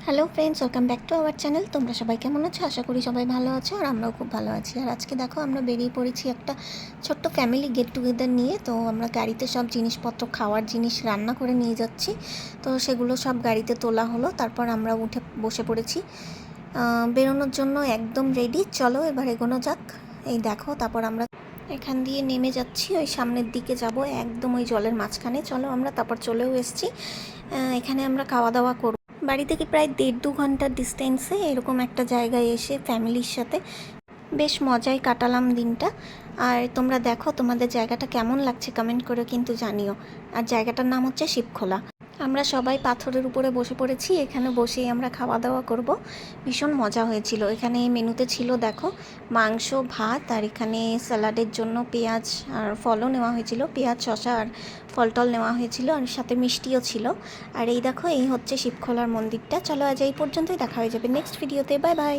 Hello friends, welcome back to our channel. তোমরা সবাই কেমন আছো? আশা করি সবাই ভালো আছো, আর আমরাও খুব ভালো আছি। আর আজকে দেখো আমরা বেরিয়ে পড়েছি একটা ছোট্ট ফ্যামিলি গেট টুগেদার নিয়ে। তো আমরা গাড়িতে সব জিনিসপত্র, খাওয়ার জিনিস রান্না করে নিয়ে যাচ্ছি। তো সেগুলো সব গাড়িতে তোলা হলো, তারপর আমরা উঠে বসে পড়েছি বেরোনোর জন্য। একদম রেডি, চলো এবার এগোনো যাক। এই দেখো, তারপর আমরা এখান দিয়ে নেমে যাচ্ছি, ওই সামনের দিকে যাব, একদম ওই জলের মাঝখানে। চলো আমরা তারপর চলেও এসেছি। এখানে আমরা খাওয়া দাওয়া করব। বাড়ি থেকে প্রায় 1.5-2 ঘন্টার ডিস্টেন্সে এরকম একটা জায়গায় এসে ফ্যামিলির সাথে বেশ মজাই কাটালাম দিনটা। আর তোমরা দেখো তোমাদের জায়গাটা কেমন লাগছে কমেন্ট করে কিন্তু জানিও। আর জায়গাটার নাম হচ্ছে শিবখোলা। আমরা সবাই পাথরের উপরে বসে পড়েছি, এখানে বসেই আমরা খাওয়া দাওয়া করব। ভীষণ মজা হয়েছিল। এখানে মেনুতে ছিল দেখো মাংস, ভাত, আর এখানে স্যালাডের জন্য পেঁয়াজ আর ফলও নেওয়া হয়েছিল, পেঁয়াজ, শসা আর ফল টল নেওয়া হয়েছিল, আর সাথে মিষ্টিও ছিল। আর এই দেখো, এই হচ্ছে শিবখোলার মন্দিরটা। চলো আজ এই পর্যন্তই, দেখা হয়ে যাবে নেক্সট ভিডিওতে। Bye bye.